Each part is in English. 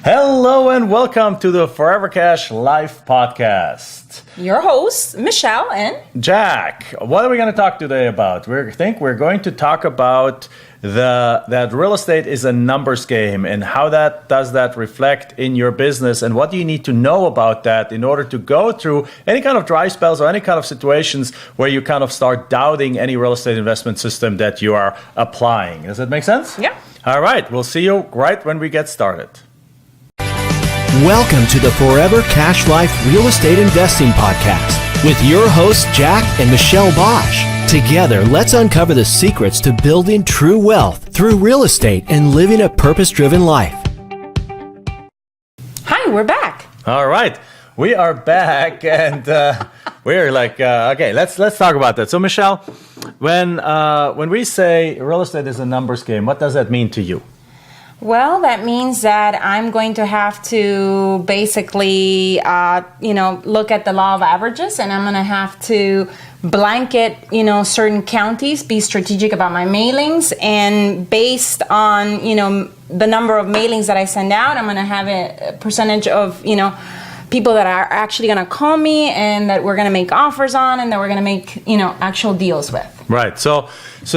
Hello and welcome to the Forever Cash Life podcast. Your hosts, Michelle and Jack. What are we going to talk today about? We think we're going to talk about that real estate is a numbers game and how does that reflect in your business and what do you need to know about that in order to go through any kind of dry spells or any kind of situations where you kind of start doubting any real estate investment system that you are applying. Does that make sense? Yeah. All right. We'll see you right when we get started. Welcome to the Forever Cash Life Real Estate Investing Podcast with your hosts, Jack and Michelle Bosch. Together, let's uncover the secrets to building true wealth through real estate and living a purpose-driven life. Hi, we're back. All right. We are back and we're like, okay, let's talk about that. So, Michelle, when we say real estate is a numbers game, what does that mean to you? Well, that means that I'm going to have to basically, look at the law of averages, and I'm going to have to blanket, certain counties, be strategic about my mailings, and based on, the number of mailings that I send out, I'm going to have a percentage of, people that are actually going to call me and that we're going to make offers on and that we're going to make, actual deals with. Right. So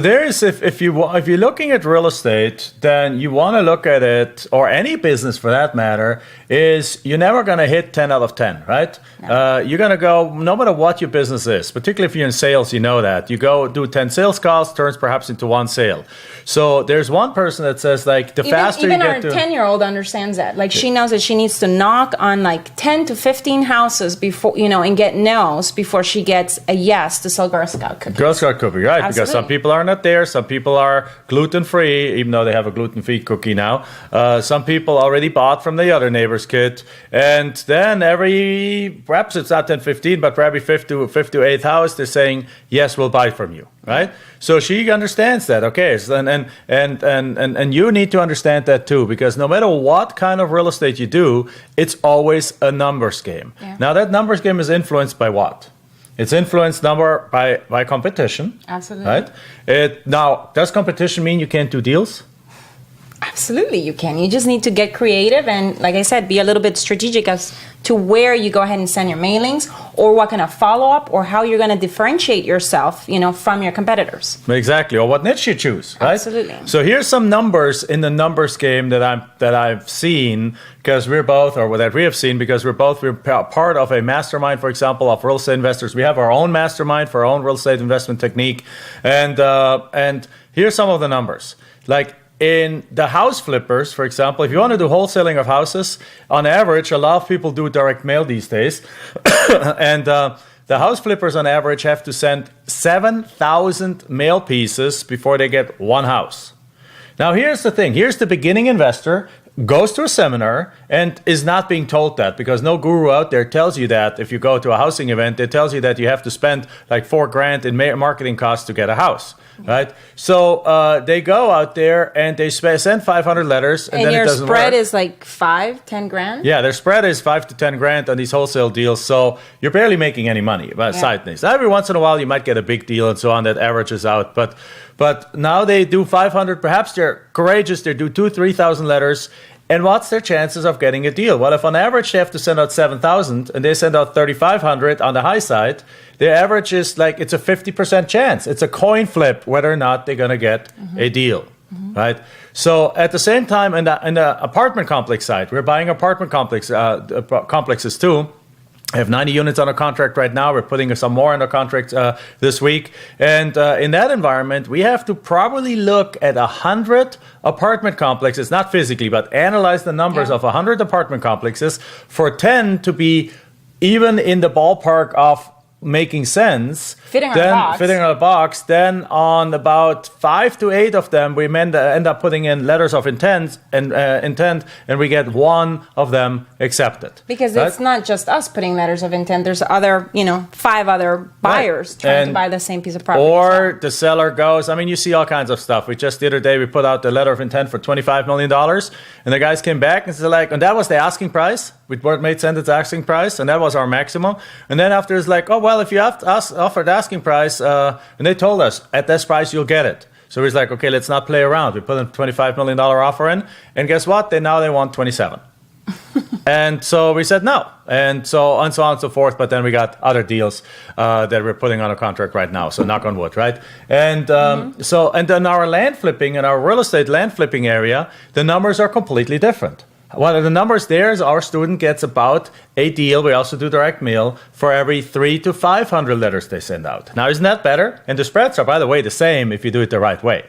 there is, if you're looking at real estate, then you want to look at it, or any business for that matter, is you're never going to hit 10 out of 10, right? No. You're going to go, no matter what your business is, particularly if you're in sales, you know that. You go do 10 sales calls, turns perhaps into one sale. So there's one person that says, like, faster you get to... Even our 10-year-old understands that. Like, she knows that she needs to knock on, like, 10 to 15 houses before, and get no's before she gets a yes to sell Girl Scout cookies. Girl Scout cookie, right? Absolutely. Because some people are not there. Some people are gluten-free, even though they have a gluten-free cookie now. Some people already bought from the other neighbor's kid. And then perhaps it's not 10, 15, but for every fifth to eighth house, they're saying, yes, we'll buy from you, right? So she understands that, okay? So, and you need to understand that too, because no matter what kind of real estate you do, it's always a numbers game. Yeah. Now, that numbers game is influenced by what? It's influenced by competition. Absolutely. Right? Now, does competition mean you can't do deals? Absolutely, you can. You just need to get creative and, like I said, be a little bit strategic as to where you go ahead and send your mailings, or what kind of follow-up, or how you're going to differentiate yourself, from your competitors. Exactly, or what niche you choose, right? Absolutely. So here's some numbers in the numbers game that I've seen, because we're part of a mastermind, for example, of real estate investors. We have our own mastermind for our own real estate investment technique, and here's some of the numbers. Like, in the house flippers, for example, if you want to do wholesaling of houses, on average, a lot of people do direct mail these days. And the house flippers, on average, have to send 7,000 mail pieces before they get one house. Now, here's the thing. Here's the beginning investor, goes to a seminar and is not being told that, because no guru out there tells you that. If you go to a housing event, it tells you that you have to spend like $4,000 in marketing costs to get a house. Right, so they go out there and they send 500 letters, and then your it doesn't spread work. is like 10 grand. Yeah, their spread is 5 to 10 grand on these wholesale deals, so you're barely making any money. Side things. Every once in a while, you might get a big deal and so on that averages out. But now they do 500. Perhaps they're courageous. They do 2,000-3,000 letters. And what's their chances of getting a deal? Well, if on average they have to send out 7,000 and they send out 3,500 on the high side, their average is like, it's a 50% chance. It's a coin flip whether or not they're going to get a deal, right? So at the same time, in the apartment complex side, we're buying apartment complexes too. I have 90 units under contract right now. We're putting some more under contract this week. And in that environment, we have to probably look at 100 apartment complexes, not physically, but analyze the numbers of 100 apartment complexes for 10 to be even in the ballpark of making sense, fitting on a box, then on about 5 to 8 of them, we end up putting in letters of intent, and we get one of them accepted. Because it's not just us putting letters of intent. There's 5 other buyers trying to buy the same piece of property. Or the seller goes, you see all kinds of stuff. We just the other day, we put out the letter of intent for $25 million, and the guys came back and said, and that was the asking price. It made sense, it's asking price, and that was our maximum. And then after it's like, if you have to offer the asking price, and they told us, at this price, you'll get it. So he's like, okay, let's not play around. We put a $25 million offer in, and guess what? Now they want 27. And so we said no. And so on and so forth. But then we got other deals that we're putting on a contract right now. So knock on wood, right? And and then our land flipping and our real estate land flipping area, the numbers are completely different. One of the numbers there is our student gets about a deal. We also do direct mail for every 300 to 500 letters they send out. Now, isn't that better? And the spreads are, by the way, the same if you do it the right way.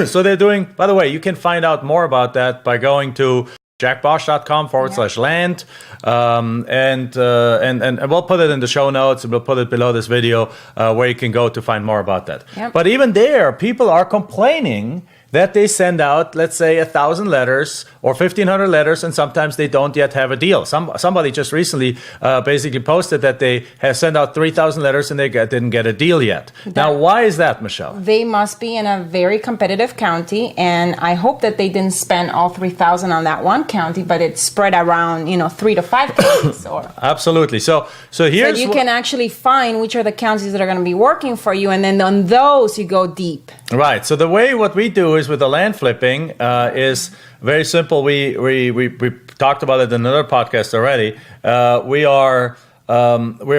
So they're doing, by the way, you can find out more about that by going to jackbosch.com/land. And we'll put it in the show notes and we'll put it below this video where you can go to find more about that. Yep. But even there, people are complaining that they send out, let's say, 1,000 letters or 1,500 letters, and sometimes they don't yet have a deal. Somebody just recently basically posted that they have sent out 3,000 letters and they didn't get a deal yet. Now, why is that, Michelle? They must be in a very competitive county, and I hope that they didn't spend all 3,000 on that one county, but it's spread around, 3 to 5 counties. Absolutely. So here's you can actually find which are the counties that are going to be working for you, and then on those you go deep. Right. So the way what we do is with the land flipping is very simple. We talked about it in another podcast already. We're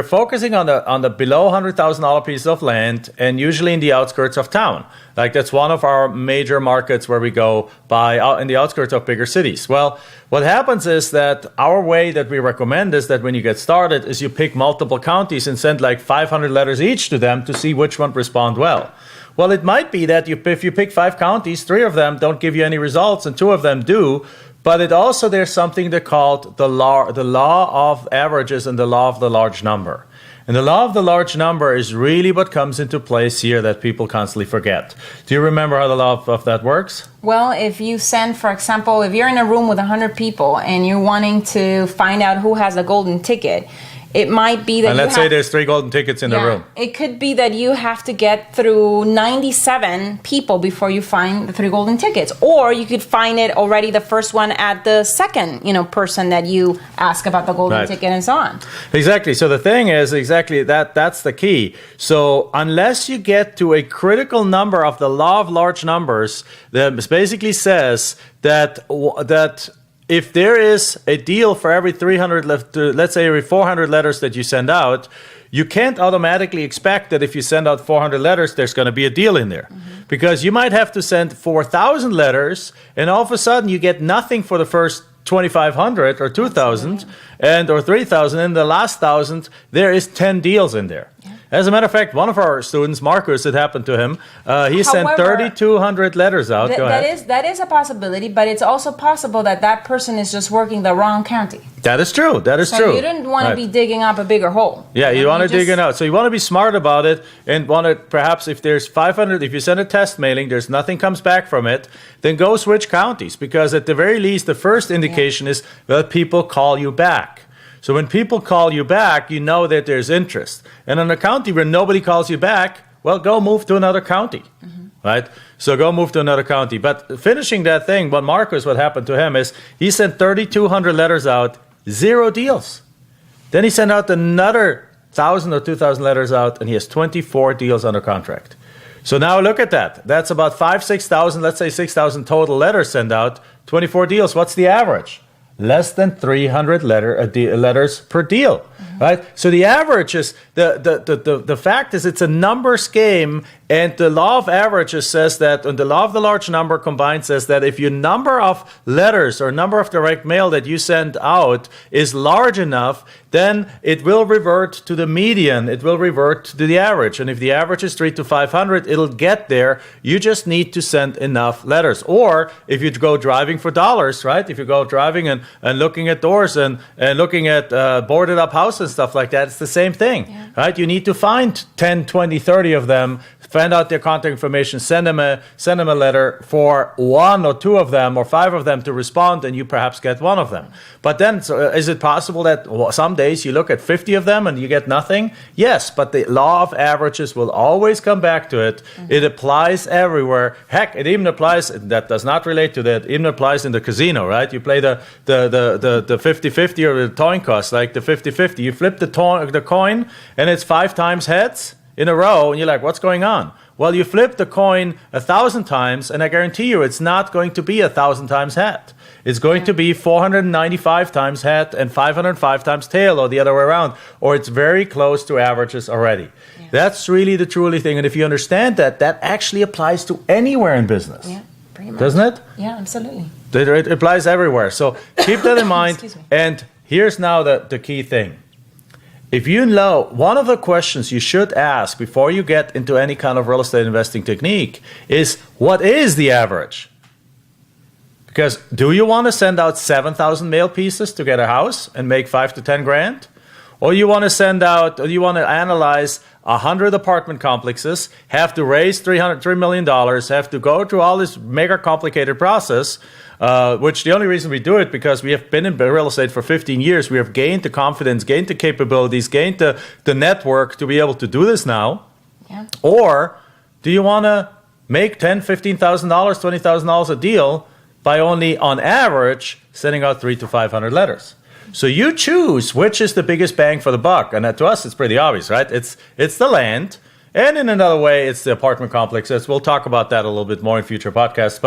focusing on the below $100,000 pieces of land, and usually in the outskirts of town. Like that's one of our major markets where we go buy out in the outskirts of bigger cities. Well, what happens is that our way that we recommend is that when you get started is you pick multiple counties and send like 500 letters each to them to see which one respond well. Well, it might be that if you pick 5 counties, 3 of them don't give you any results and 2 of them do. But there's something they called the law of averages and the law of the large number. And the law of the large number is really what comes into place here that people constantly forget. Do you remember how the law of that works? Well, if you send, for example, if you're in a room with 100 people and you're wanting to find out who has a golden ticket, it might be that and let's say there's 3 golden tickets in the room. It could be that you have to get through 97 people before you find the 3 golden tickets. Or you could find it already the first one at the second, person that you ask about the golden ticket and so on. Exactly. So the thing is exactly that's the key. So unless you get to a critical number of the law of large numbers, that basically says that if there is a deal for every 300, let's say every 400 letters that you send out, you can't automatically expect that if you send out 400 letters, there's going to be a deal in there. Mm-hmm. Because you might have to send 4,000 letters, and all of a sudden you get nothing for the first 2,500 or 2,000 or 3,000. In the last 1,000, there is 10 deals in there. Yeah. As a matter of fact, one of our students, Marcus, it happened to him. He sent 3,200 letters out. Go ahead. That is a possibility, but it's also possible that person is just working the wrong county. That is true. So you didn't want to be digging up a bigger hole. Yeah, you want to dig it out. So you want to be smart about it and want to perhaps if there's 500, if you send a test mailing, there's nothing comes back from it, then go switch counties because at the very least, the first indication is that people call you back. So when people call you back, you know that there's interest. And in a county where nobody calls you back, well, go move to another county, right? So go move to another county. But finishing that thing, what happened to him is he sent 3,200 letters out, 0 deals. Then he sent out another 1,000 or 2,000 letters out, and he has 24 deals under contract. So now look at that. That's about 6,000, let's say 6,000 total letters sent out, 24 deals. What's the average? Less than 300 letters per deal, right? So the average is the fact is it's a numbers game, and the law of averages says that, and the law of the large number combined says that if your number of letters or number of direct mail that you send out is large enough, then it will revert to the median. It will revert to the average, and if the average is 300 to 500, it'll get there. You just need to send enough letters. Or if you go driving for dollars, right? If you go driving and looking at doors and looking at boarded up houses and stuff like that, it's the same thing, right? You need to find 10, 20, 30 of them, find out their contact information, send them a letter for 1 or 2 of them or 5 of them to respond, and you perhaps get 1 of them. But then, is it possible that some days you look at 50 of them and you get nothing? Yes, but the law of averages will always come back to it. It applies everywhere. Heck, it even applies, that does not relate to that, even applies in the casino, right? You play the 50-50 or the coin toss, like the 50-50. You flip the coin and it's 5 times heads in a row, and you're like, what's going on? Well, you flip the coin 1,000 times, and I guarantee you it's not going to be 1,000 times head. It's going to be 495 times head and 505 times tail, or the other way around, or it's very close to averages already. Yeah. That's really the truly thing. And if you understand that, that actually applies to anywhere in business. Yeah, pretty much. Doesn't it? Yeah, absolutely. It applies everywhere. So keep that in mind. And here's now the key thing. If you know, one of the questions you should ask before you get into any kind of real estate investing technique is, what is the average? Because do you want to send out 7,000 mail pieces to get a house and make 5 to 10 grand? Or you want to analyze 100 apartment complexes, have to raise $3 million, have to go through all this mega complicated process, which the only reason we do it because we have been in real estate for 15 years. We have gained the confidence, gained the capabilities, gained the network to be able to do this now. Yeah. Or do you want to make $10,000, $15,000, $20,000 a deal by only, on average, sending out 300 to 500 letters? So you choose which is the biggest bang for the buck. And to us, it's pretty obvious, right? It's the land. And in another way, it's the apartment complexes. We'll talk about that a little bit more in future podcasts.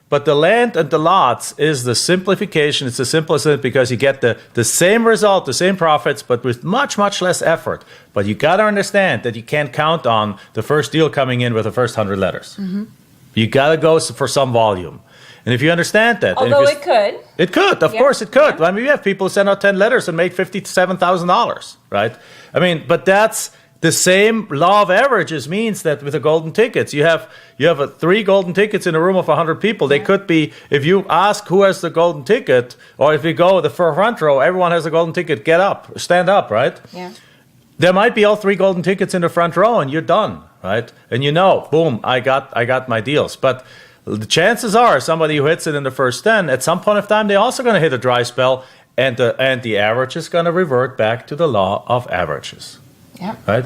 But the land and the lots is the simplification. It's the simplest because you get the same result, the same profits, but with much, much less effort. But you got to understand that you can't count on the first deal coming in with the first 100 letters. Mm-hmm. You got to go for some volume. And if you understand that... Although it could. It could. Of course it could. Yeah. I mean, we have people who send out 10 letters and make $57,000, right? I mean, but that's... The same law of averages means that with the golden tickets, you have 3 golden tickets in a room of 100 people. They could be, if you ask who has the golden ticket, or if you go the front row, everyone has a golden ticket. Get up, stand up, right? Yeah. There might be all 3 golden tickets in the front row, and you're done, right? And boom, I got my deals. But the chances are, somebody who hits it in the first 10, at some point of time, they're also going to hit a dry spell, and the average is going to revert back to the law of averages. Yeah. Right?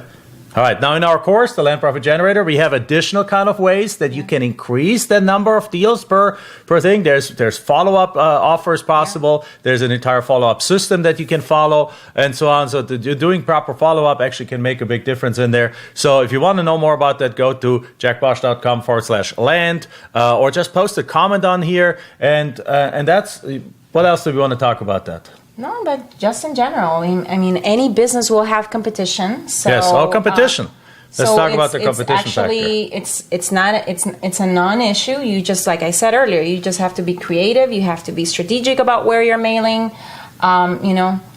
All right. Now in our course, the Land Profit Generator, we have additional kind of ways that you can increase the number of deals per thing. There's follow-up offers possible. Yeah. There's an entire follow-up system that you can follow and so on. So doing proper follow-up actually can make a big difference in there. So if you want to know more about that, go to jackbosch.com/land or just post a comment on here. And that's, what else do we want to talk about that? No, but just in general. I mean, any business will have competition. So, yes, all competition. Let's talk about the competition factor. It's a non-issue. You just, like I said earlier, you just have to be creative. You have to be strategic about where you're mailing.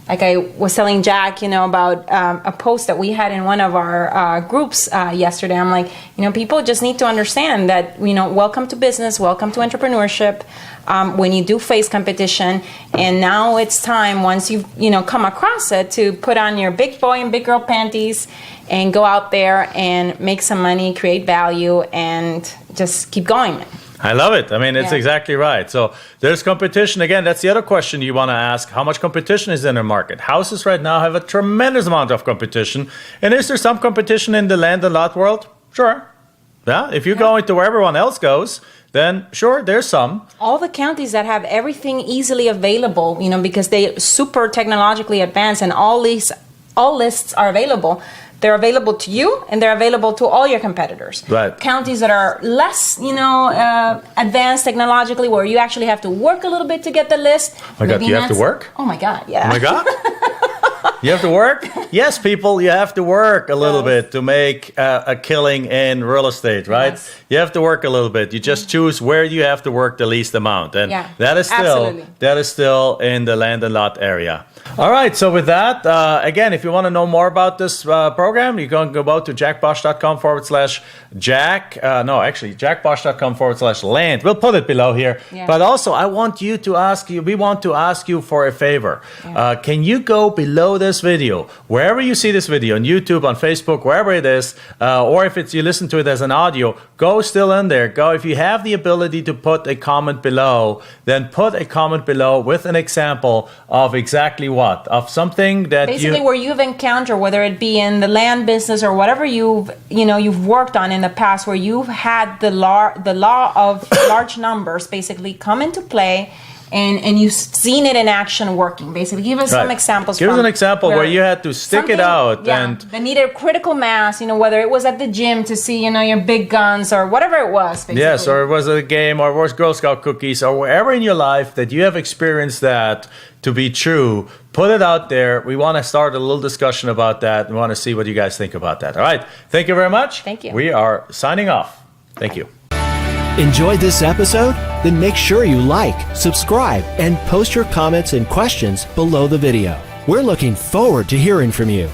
Like I was telling Jack, about a post that we had in one of our groups yesterday. I'm like, people just need to understand that, welcome to business, welcome to entrepreneurship. When you do face competition, and now it's time, once you've come across it, to put on your big boy and big girl panties and go out there and make some money, create value, and just keep going. I love it. I mean, it's exactly right. So there's competition. Again, that's the other question you want to ask. How much competition is in the market? Houses right now have a tremendous amount of competition. And is there some competition in the land and lot world? Sure. Yeah. If you're going to where everyone else goes, then sure, there's some. All the counties that have everything easily available, because they super technologically advanced and all lists are available. They're available to you, and they're available to all your competitors. Right. Counties that are less, advanced technologically, where you actually have to work a little bit to get the list. Oh my God, you have to work? Oh my God, yeah. Oh my God. You have to work? Yes, people, you have to work a little bit to make a killing in real estate, right? Yes. You have to work a little bit. You just choose where you have to work the least amount. And that is still in the land and lot area. All right, so with that, again, if you want to know more about this program, you can go to jackbosch.com/Jack. jackbosch.com/land. We'll put it below here. Yeah. But also, we want to ask you for a favor. Yeah. Can you go below this video, wherever you see this video, on YouTube, on Facebook, wherever it is, or if you listen to it as an audio, go still in there. Go, if you have the ability to put a comment below, then put a comment below with an example of exactly what? Of something that basically where you've encountered, whether it be in the land business or whatever you've worked on in the past, where you've had the law of large numbers basically come into play, and you've seen it in action working. Basically, give us some examples. Give us an example where you had to stick it out and that needed critical mass. Whether it was at the gym to see your big guns or whatever it was. Basically. Yes, or it was a game, or it was Girl Scout cookies, or wherever in your life that you have experienced that to be true. Put it out there. We want to start a little discussion about that. We want to see what you guys think about that. All right. Thank you very much. Thank you. We are signing off. Thank you. Enjoyed this episode? Then make sure you like, subscribe, and post your comments and questions below the video. We're looking forward to hearing from you.